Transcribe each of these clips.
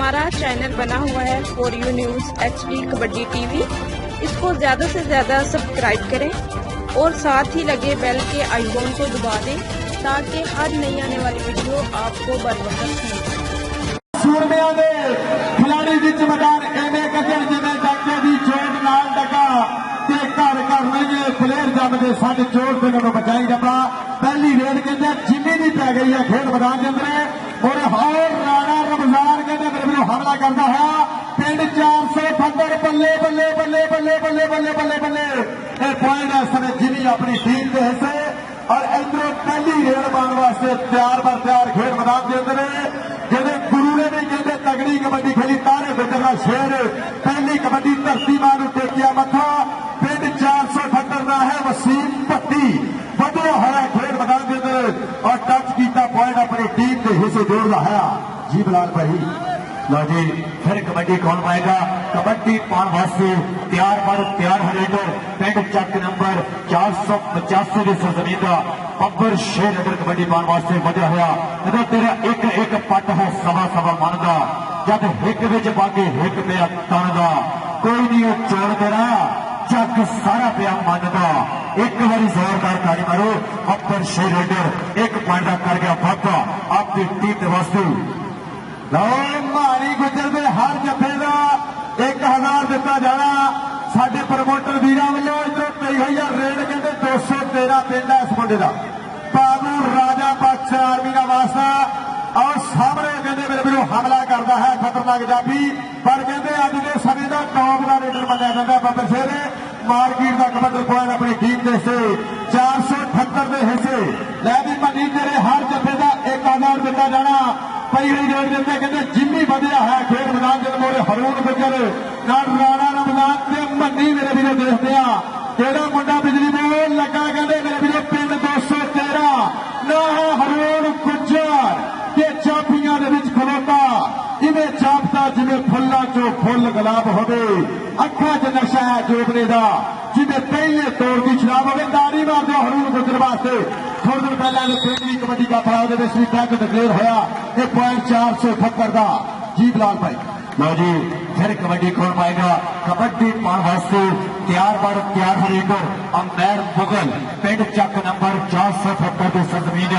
हमारा चैनल बना हुआ है for you news HD kabaddi TV। इसको ज़्यादा से ज़्यादा सब्सक्राइब करें और साथ ही लगे बेल के आइकॉन को दबा दें ताकि हर नई आने वाली वीडियो आपको बर वक्त मिले। सूरमिया दे खिलाड़ी विच मैदान एवें कजन जिवें डॉक्टर दी चोट नाल डका ते घर घर नहीं प्लेयर जमदे साडे चोट ते नूं बचाई डब्बा पहली रेड कहंदे जिम्मी दी पै गई है खेड मैदान दे अंदर और हौर राणा रमजान कहंदे मेरे विरोध हमला करदा है पिंड 478 बल्ले बल्ले बल्ले बल्ले बल्ले बल्ले बल्ले बल्ले ए पॉइंट इस समय जिम्मी अपनी टीम के हिस्से और इधरों पहली रेड पाने वास्ते तैयार बर तैयार खेड मैदान के अंदर जिहड़े गुरु ने भी कहते तगड़ी कबड्डी खेली तारे गुजर का शेर पहली कबड्डी धरती मां नूं टेकिया मथा पिंड 478 का है वसीम भट्टी बदलो है खेड मैदान के अंदर और टच किया पॉइंट अपनी टीम के हिस्से जोड़ता है जी बिलाल भाई। लो जी फिर कबड्डी कौन पाएगा कबड्डी पाने वास्ते तैयार पर तैयार हरेटर पिंड चक नंबर 485 की सरजमीन का बब्बर शेर अगर कबड्डी पाने वास्ते वजह होया जब तेरा एक एक पट है सवा सवा मन का जब हिक विच बागे हिक पे तन का कोई नहीं चोर तेरा जग सारा पिया मन का एक बारी जोरदार ताली मारो बब्बर शेर रेडर एक पॉइंट का कर गया वादा आपकी टीम के वास्ते। मारी गुजर में हर जफे का 1000 दिता जाना साडे प्रमोटर वीर वालों इधर पई हुई है रेड कहते 213 पिंड है इस मुंडे का बाबू राजा पक्ष आर्मी का वास्ता और सामने कहते मेरे विरोध हमला करता है खतरनाक जाफी पर कहते अज के समय का टॉप का रेडर बनया जाता है बब्बर शेर मार्केट का कबड्डी पॉइंट अपनी टीम के हिस्से 478 के हिस्से लैबी मनी तेरे हर जफे का 1000 दिता जाना पहली रेड देते कहते जिम्मी बढ़िया है खेड मैदान के मोरे हरून गुजर राणा रमजान से मनी मेरे वीरों देखते हैं तेरा मुंडा बिजली बोल लगा कहते मेरे वीरों पिंड 213 ना है हरून गुजर के चापियां खलोता जिमें चापता जिमें फुल्ला चो फुल गुलाब होवे अखा च नशा है जोबने का जिमें पहले तौर की शराब होवे तारी मार दो हरून गुजर वास्ते थोड़ी देर पहले पिंडी कबड्डी का पड़ाव टैग डिक्लेयर होया एक पॉइंट 478 का जी बिलाल भाई। लो जी फिर कबड्डी कौन पाएगा कबड्डी पाने वास्ते तैयार बर तैयार हरेकर अंबैर मुगल पिंड चक नंबर 478 की सरजमीन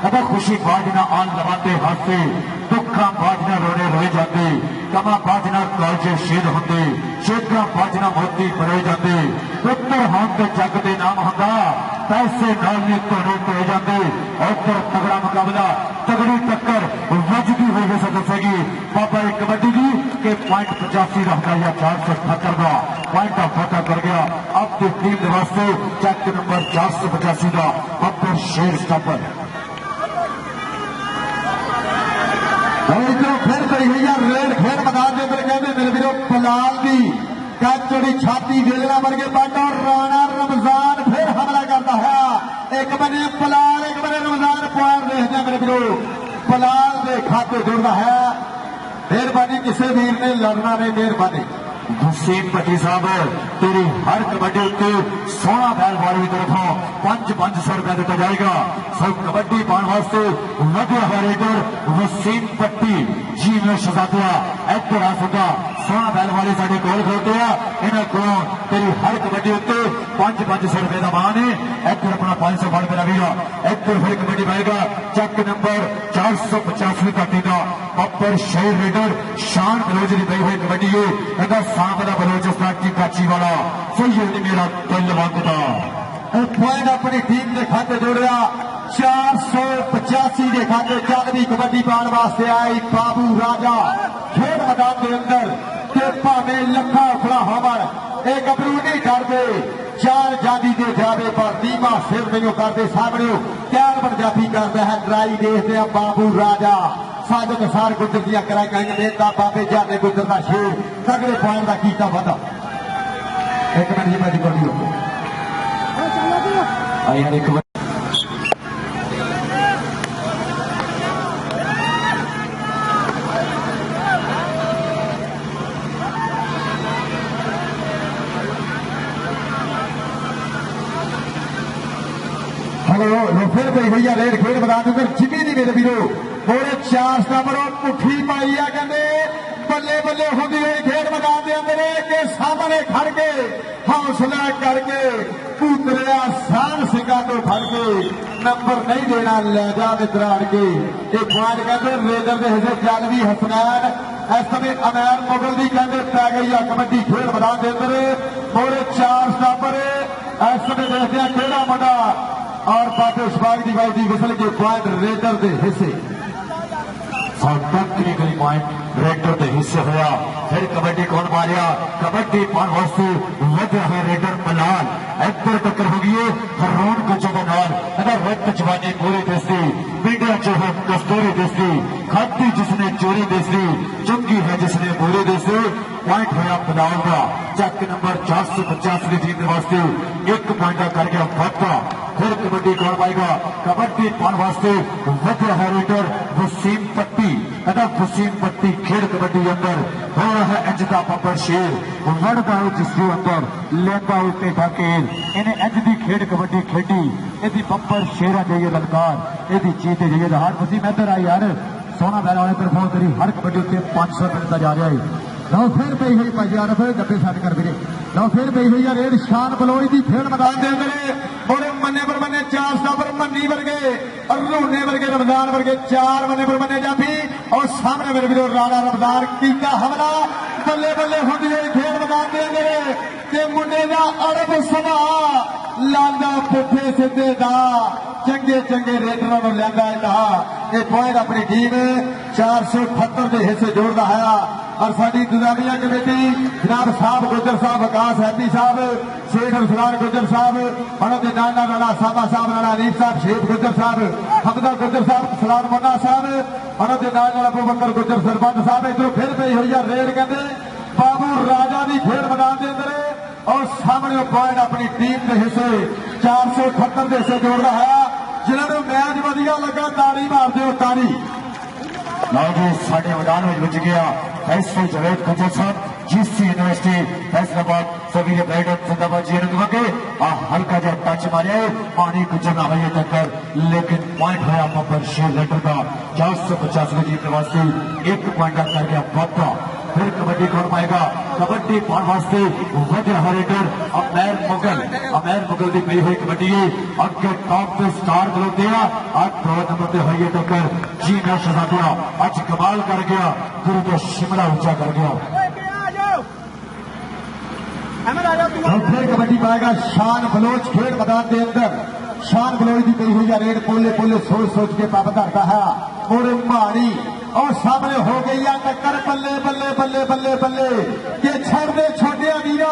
अगर खुशी बाजना आन लवाते हाथे दुखा बाजना रोने रोए जाते कमा बाजना कॉलेज शहीद होंगे शेखा बाजना मोती भरे जाते पुत्र हों तो जग के नाम होंगे पैसे नाल नहीं तोड़े तोड़े जाते और तगड़ा मुकाबला तगड़ी टक्कर वजदी हो सकेगी बाबा कबड्डी की के पॉइंट 85 रखा या 478 का पॉइंट ऑफ फतह कर गया अब की टीम के वास्ते चेक नंबर 485 का बब्बर शेर स्टॉपर फिर गई हुई है रेड खेल मैदान के अंदर कहते मेरे वीरों पलाल की चोड़ी छाती वेलना वर्गे पट और राणा रमजान फिर हमला करता है एक बने पलाल एक बने रमजान पॉइंट देखते हैं मेरे वीरों पलाल के खाते जुड़ता है मेहरबानी किसी वीर ने लड़ना नहीं मेहरबानी वसीम भट्टी साहब तेरी हर कबड्डी उत्ते 16 बैलबारी की तरफों 500 रुपया दिता जाएगा सब कबड्डी पाने वास्ते वधिया रेडर वसीम भट्टी जी में शहजादिया इधर आ सका 16 बैलबारी साढ़े कोल खड़ोते हैं इन्होंने को तेरी हर कबड्डी उत्ते 500 रुपये का मान है इधर अपना 500 फल मेरा वीरा इधर फिर कबड्डी पाएगा चक नंबर 485 का टीका बब्बर शेर रेडर शान बलोच की गई हुई कबड्डी है सांबला बलोचिस्तान की काची वाला सही मेरा दिल मांगता पॉइंट अपनी टीम के खाते जोड़िया 485 के खाते चलती कबड्डी पाने वास्ते आई बाबू राजा खेल मैदान के अंदर के भावे लखा उखड़ा हमर एक गबरू नहीं डरते चार जादी दे जावे पर नीमा सिर नहीं करते सामने कैन पर जाफी करता है ट्राई देखते हैं बाबू राजा साजन सार गुजर दिया कराएगा नेता बाबे जाने गुजर का शेर तगड़े पॉइंट का कीता वादा एक मिनट जी मैं रिकॉर्डिंग एक हेलो फिर गई भैया रेड खेड मैदान जिम्मी नहीं मेरे वीरों मोरे 4 नंबर पुठी पाई है कहते ਬੱਲੇ ਬੱਲੇ ਹੁੰਦੀ ਹੋਈ ਖੇਡ ਮੈਦਾਨ ਦੇ ਅੰਦਰ ਕੇ ਸਾਹਮਣੇ ਖੜ ਕੇ ਹੌਸਲਾ ਕਰਕੇ ਪੂਤਰਿਆ ਸਾਨ ਸਿੰਘਾਂ ਤੋਂ ਫੜ ਕੇ ਨੰਬਰ ਨਹੀਂ ਦੇਣਾ ਲੈ ਜਾ ਵਿਤਰਾੜ ਕੇ ਇਹ ਪੁਆਇੰਟ ਕਹਿੰਦੇ ਰੇਡਰ ਦੇ ਹਿੱਸੇ ਚੱਲਦੀ ਹਸਨੈਨ ਇਸ ਸਮੇਂ ਅਮੈਰ ਮੁਗਲ ਦੀ ਕਹਿੰਦੇ ਪੈ ਗਈ ਆ ਕਬੱਡੀ ਖੇਡ ਮੈਦਾਨ ਦੇ ਅੰਦਰ ਮੋਰੇ 4 ਸਟਾਪਰ ਇਸ ਸਮੇਂ ਦੇਖਦੇ ਆ ਕਿਹੜਾ ਮੁੰਡਾ ਔਰ ਬਾਬੇ ਸ਼ਬਾਗ ਦੀ ਬਾਈ ਦੀ ਵਿਸਲ ਕੇ ਪੁਆਇੰਟ ਰੇਡਰ ਦੇ ਹਿੱਸੇ टेक्निकली पॉइंट रेडर के हिस्से होया फिर कबड्डी कौन मारिया कबड्डी पान वास्ते वजह है रेडर मलाल इधर टक्कर हो गई हरून को जो नाल अगर रक्त जवानी पूरी दस्ती मीडिया जो है कस्तूरी दस्ती खाती जिसने चोरी दस्ती चुंगी है जिसने पूरी दस्ती पॉइंट होया मलाल का चक नंबर 450 की टीम वास्ते एक पॉइंट कर गया वादा फिर कबड्डी कौन पाएगा कबड्डी पान वास्ते वजह है रेडर वसीम पट्टी वसीम पट्टी खेड कबड्डी अंदर हो रहा है इंज का पब्बर शेर वड़दा जिसके अंदर लेंदा उल्टे ढाकेल इन्हें इंज की खेड कबड्डी खेडी यदि पब्बर शेरा जाइए ललकार यदि जीते जाइए हार वसीम इधर आई यार सोना बैल वाले तरफों तेरी हर कबड्डी उत्ते 500 मिनट का जा रहा है लो फिर पई हुई भाई यार फिर डब्बे सेट कर वीरे लो फिर पई हुई रेड शान बलोई की खेड मैदान दे अंदर बड़े मन्ने पर मन्ने 4 स्टापर मन्नी वर्गे और रूने वर्गे रमजान वर्गे 4 मन्ने पर मन्ने जाफी और सामने मेरे वीरों राणा रमजान कीता हमला बल्ले बल्ले होंदी हुई खेड मैदान दे अंदर ते मुंडे दा अरब सभा लांदा पुठे सिद्धे दा चंगे चंगे रेडरां नूं लैंदा दा ये पॉइंट अपनी टीम 478 के हिस्से जोड़दा है और साडी इंतजामिया कमेटी जनाब साहब गुजर साहब विकास हैप्पी साहब शेख रसलान गुजर साहब उन्होंने नाना राणा साबा साहब राणा रीफ साहब शेख गुजर साहब हमदा गुजर साहब सलाम मुन्ना साहब उन्होंने नाना अबू बकर गुजर सरपंच साहब इधरों फिर पई हुई है रेड कहते बाबू राजा की खेड मैदान के अंदर और सामने पॉइंट अपनी टीम के हिस्से 478 के हिस्से जोड़ रहा है जिन्होंने मैच वधिया लगा ताड़ी मार दो ताड़ी लओ जी साढ़े मैदान में बच गया फैसल जवेद गुजर साहब जीसी यूनिवर्सिटी फैसलाबाद सभी ब्राइडन जिंदाबाद जी के हल्का जो टच मारे पानी गुजर ना हुई टक्कर लेकिन पॉइंट होया पब्बर शेर लेटर का 450 की जीत वास्ते एक पॉइंट कर गया वादा फिर कबड्डी कौन पाएगा कबड्डी पान वास्ते वजह रेडर अमैर मुगल की पई हुई कबड्डी अगे टॉप पे स्टार खलोते आज 2 नंबर पे हुई टक्कर जी मैं शहजादिया अज कमाल कर गया गुरु तो शिमला ऊंचा कर गया फिर कबड्डी पाएगा शान बलोच खेड मैदान के अंदर शान बलोच की पई हुई है रेड पोले पोले सोच सोच के पाप करता है मोरे मारी और सामने हो गई है टक्कर बल्ले बल्ले बल्ले बल्ले बल्ले ये छड़ दे छोटे वीरा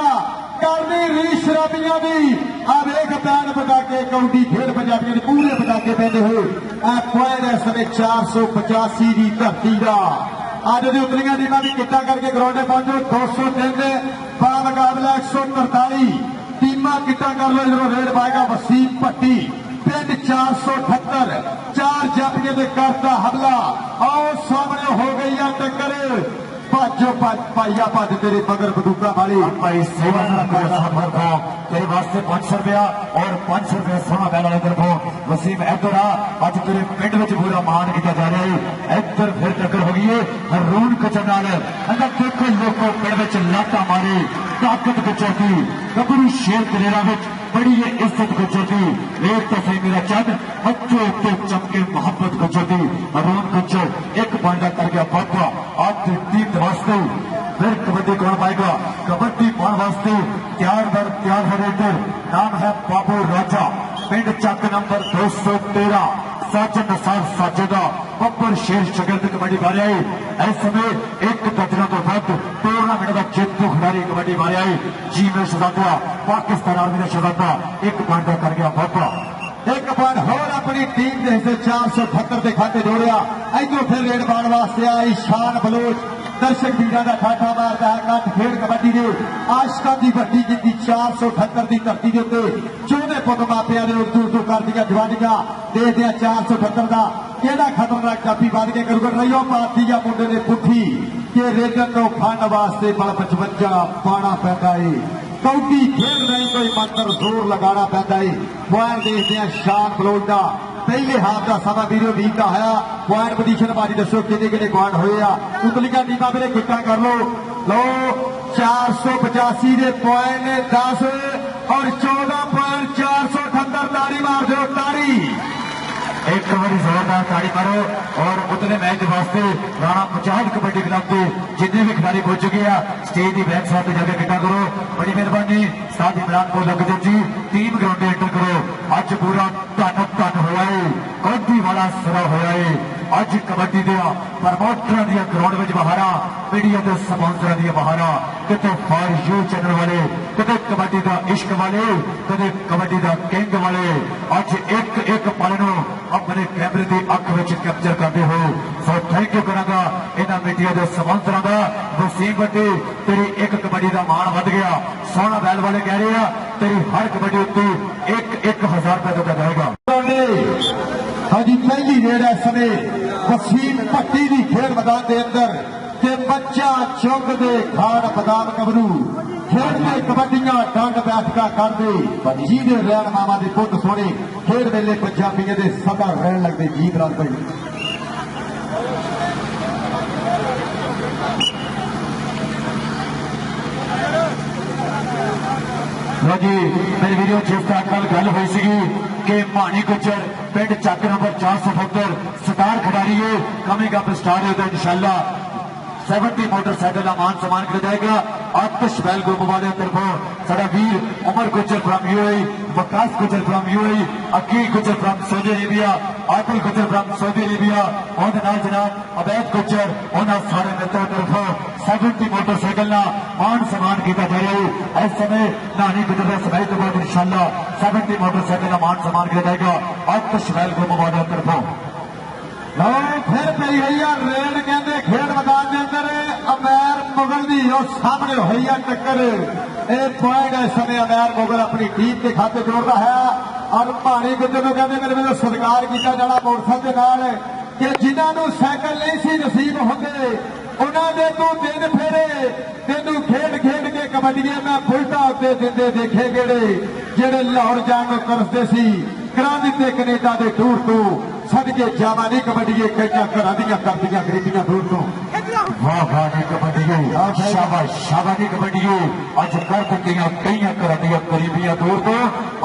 करनी रीश शराबियां दी अब एक बैन बजा के कौडी खेड पंजाबियों पूरे बजा के पहने हुए पॉइंट है समय 485 की धरती का अज की उतलियां टीमां भी किट्ठा करके ग्राउंड पहुंचो 203 बा मुकाबला 143 टीमां किट्ठा कर लो इधरों रेड पाएगा वसीम पट्टी पिंड 478 4 जपिए ने करता हमला और सामने हो गई है टक्कर भाजो पाइया भज तेरे मगर बंदूका वाली भाई सेवा तेरे वास्ते 500 रुपया और 500 रुपया सोना बैल वाले तरफों वसीम इधर अज तेरे पिंड में पूरा मान किया जा रहा है इधर फिर टक्कर हो गई है हरून कचर नाल अंदर देखो लोगों पिंड में लाटा मारे ताकत गुजर की गबरू शेर कलेरा में बड़ी है इज्जत गुजर की एक तो सही मेरा चंद बच्चों तो चमके मोहब्बत गुजर की हरून गुजर एक पॉइंट कर गया वादा आज टीम वास्ते फिर कबड्डी कौन पाएगा कबड्डी पान वास्ते तैयार है रेडर नाम है बाबू राजा पिंड चक नंबर 213 साजन नसार साजेदा बब्बर शेर शगिर्द कबड्डी मारे आई इस समय एक दर्जन तो वध टूर्नामेंट का जेतू खिलाड़ी कबड्डी मारे आई जी में शहजादा पाकिस्तान आर्मी का शहजादा एक पॉइंट कर गया वादा एक पॉइंट होर अपनी टीम के हिस्से 478 के खाते जोड़िया इधरों फिर रेड पाने वास्ते आई शान बलोच दर्शक वीर का ठाठा मारता है कंठ खेड कबड्डी ने आशका की वड्डी जिंदी 478 की धरती के उत्ते चौदह पुत मापिया ने उर्दू उर्दू कर दिया जवानियां देखते हैं 478 का केड़ा खतरनाक काफी बन के करूगा रही पाती या मुंडे ने पुठी के रेडर को खाने वास्ते बल 55 पाना पैदा है कौटी खेल नहीं कोई मंत्र जोर लगाना पैदा है पॉइंट देखते हैं शान बलोच का पहले हाफ का समा वीडियो वीक का है पॉइंट पोजीशन बाजी दसो किन्ने पॉइंट होए आ उतलियां टीमां मेरे किट्टा कर लो 485 के पॉइंट ने 10 और 14 पॉइंट 478 ताड़ी मार दो ताड़ी एक बारी जोरदार ताड़ी मारो और उतने मैच वास्ते राणा पंचायत कबड्डी क्लब के जितने भी खिलाड़ी पहुंच चुके हैं स्टेज की बैक साइड जाकर किट्ठा करो बड़ी मेहरबानी साथ इमरान को लग जी टीम ग्राउंड एंटर करो अज पूरा धन होया है कबड्डी वाला सिरा होया है अज कबड्डी दिया प्रमोटर दिया ग्राउंड में बहारा मीडिया के स्पॉन्सर दिया बहारा किते फॉर यू चैनल वाले किते कबड्डी का इश्क वाले किते कबड्डी का किंग वाले अज एक एक पल नूं अपने कैमरे की अख में कैप्चर करते हो सो थैंक यू करांगा इन्हां मीडिया के स्पॉन्सरां दा वसीम भट्टी तेरी एक कबड्डी का मान वध गया सोहना बैल वाले कह रहे हैं तेरी हर कबड्डी उत्ते 1,000 रुपए का जाएगा हाँ जी पहली रेड है समय वसीम भट्टी की खेल मैदान के अंदर के बच्चा चुंग दे खान बदाम कबरू खेलते कबड्डियां डंड बैठका करते जी दे रैन मामा के पुत सोने खेल मेले पंजाबियों के सदा रहन लगते जीत रात भाई जी मेरे वीडियो जिस तरह कल गल हुई सी कि मानी गुजर पिंड चक नंबर 470 स्टार खिडारी है कमिंग अप स्टार है तो इंशाल्लाह 70 मोटरसाइकिल का मान सम्मान किया जाएगा आतिश बैल ग्रुप वाले तरफों साडा वीर उमर गुजर फ्रॉम यूएई वकास गुजर फ्रॉम यूएई अकील गुजर फ्रॉम सऊदी अरेबिया आदिल गुजर फ्रॉम सऊदी अरेबिया और जनाब अवैध गुजर उन्होंने सारे मित्रों तरफों 70 मोटरसाइकिल का मान सम्मान किया जा रहा है इस समय नानी गुजर के समय तो बाद इंशाल्लाह 70 मोटरसाइकिल का मान सम्मान किया जाएगा आतिश बैल ग्रुप वाले तरफों फिर पई हुई है रेड कहते खेल मैदान के अंदर अमैर मुगल की सामने हुई है टक्कर एक पॉइंट इस समय अमैर मुगल अपनी टीम के खाते जोड़ रहा है और भारी गुजर कहते मेरे मेरे सत्कार किया जाना मोटरसाइकिल के नाल कि जिन्होंने साइकिल नहीं सी नसीब होंगे उन्होंने तू दिन फेरे तेनू खेड खेड के कबड्डियां मैं बुलटा उत्ते दिंदे देखे गेड़े जेड़े लाहौर जाण नूं तरसदे सी करा दिते कनेडा के टूर तो सदके जावा नहीं कबड्डी कई घर दियां करदियां गरीबियां दूर तो वाह वाह नी कबड्डी शाबाश शाबाश नी कबड्डी अज कर दित्तियां कई घर दियां गरीबियां दूर तो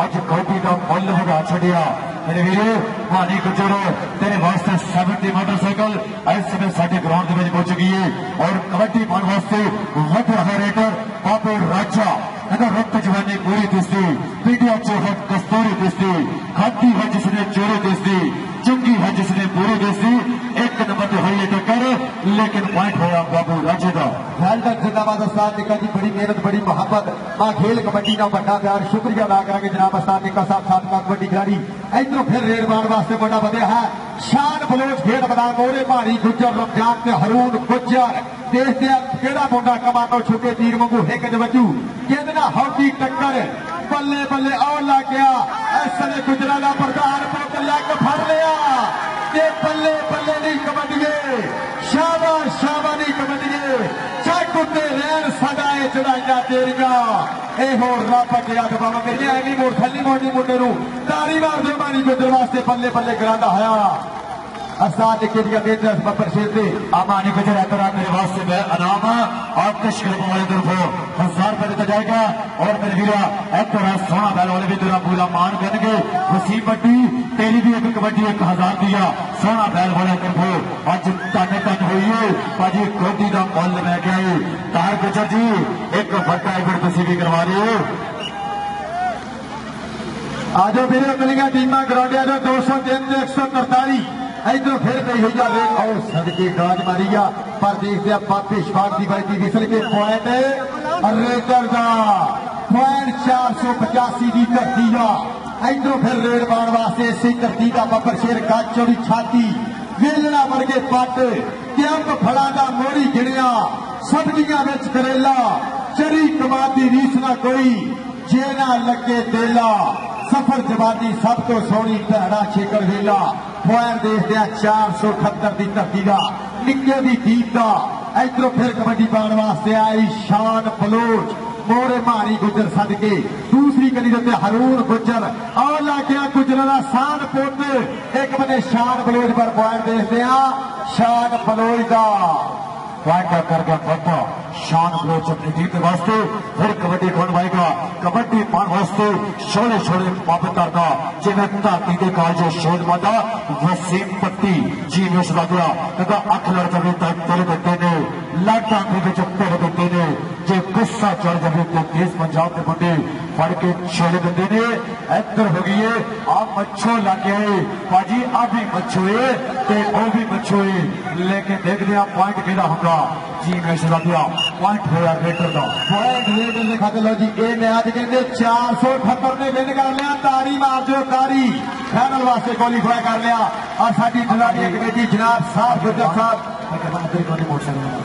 अज कबड्डी का मुल वधा छड़िया मेरे वीरो मानी गुजर तेरे वास्ते 70 मोटरसाइकिल इस समय साडे ग्राउंड में पहुंच गई है और कबड्डी पाने वास्ते वध रहा रेडर बाबू राजा अगर रक्त जवानी पूरी दिसती पीटिया चौहट कस्तूरी दिसती खाती है जिसने चोरी दिसती चुंगी है जिसने पूरी दिसती एक नंबर पे हुई है टक्कर लेकिन पॉइंट होया बाबू राजे का वेलडन जिंदाबाद उस्ताद निका जी बड़ी मेहनत बड़ी मोहब्बत मां खेल कबड्डी का बड़ा प्यार शुक्रिया अदा करांगे जनाब उस्ताद निका साहब साथ कबड्डी खिलाड़ी इधरों फिर रेड मार वास्ते बड़ा बढ़िया है शान बलोच खेल मैदान मोरे भारी गुजर रमजान ते रून गुजर देश के केड़ा मुंडा कमानो छुके तीर वांगू हिक च वजू कहंदे ना हौकी टक्कर बल्ले बल्ले और लग गया इस समय गुजरा का प्रधान पुत लग फड़ लिया ते बल्ले बल्ले नहीं कबड्डिए शाबाश शाबाश नहीं कबड्डिए चक उत्ते रैन सदाए चढ़ाइया तेरिया ए हो रब अगे अग बाबा मेरी एवं मोड़ थली मोड़नी मुंडे नूं तारी मार दे मारी गुजर वास्ते बल्ले बल्ले करांदा होया असाद के लिए बेहतर बब्बर शेर दे अमानी गुजर एतरा मेरे वास्ते मैं अनाम आतिश ग्रुप वाले तरफों 1000 रुपए दिया जाएगा और मेरे वीरा एतरा सोना बैल वाले भी तेरा पूरा मान करेंगे वसीम भट्टी तेरी भी एक कबड्डी 1000 दिया सोना बैल वाले तरफों अज तन हुई है भाजी कोटी का मुल लै गया तार गुजर जी एक बड़ा इवेंट तुम भी करवा रहे हो आज मेरे मिलिया टीमां ग्राउंडिया 203 143 इधर फिर गई हुई है और सदके गाज मारी आ पर देखते बापे शबाब की बाई विसल के पॉइंट रेडर का पॉइंट 485 की धरती आ इधरों फिर रेड मार वास्ते इसी धरती का बब्बर शेर गज चौड़ी छाती वेलना वर्गे पट कैंप फड़ा का मोड़ी गिणिया सब्जियां में करेला चरी कमादी रीस ना कोई जे ना लगे देला सफर जवानी सब तो सोनी भैड़ा छेकर वेला पॉइंट देखते हैं 478 की धरती का निके की दीप का इधरों फिर कबड्डी पाने वास्ते आई शान बलोच मोरे मारी गुजर सदके दूसरी गली के उत्ते हरून गुजर और लग गया गुजर का शान पुत एक बने शान बलोच पर पॉइंट देखते हैं शान बलोच का पॉइंट कर गया बाबा शान बलोच अपनी टीम के वास्ते फिर कबड्डी कौन पाएगा कबड्डी पान वास्ते छोले छोले वापस करता जिन्हें धरती के काल जो शोध माता वसीम पट्टी जी में सदा गया कहता अख लड़ जब तक तेरे देते ने लाटा के तेरे देते ने जो गुस्सा चढ़ जब तेज पंजाब के बंदे फड़ के छोले देते ने इधर हो गई है आप मच्छो लग गए भाजी आप भी मच्छोए ते वो भी मच्छोए लेकिन देखते हैं पॉइंट केड़ा होगा जी में सदा गया पॉइंट होया रेटर का पॉइंट रेटर ने खाते लो जी ये मैच कहते 478 ने विन कर लिया तारी मार जो कारी फाइनल वास्ते क्वालीफाई कर लिया और साडी खिलाड़ी कमेटी जनाब साहब गुजर साहब मोटरसाइकिल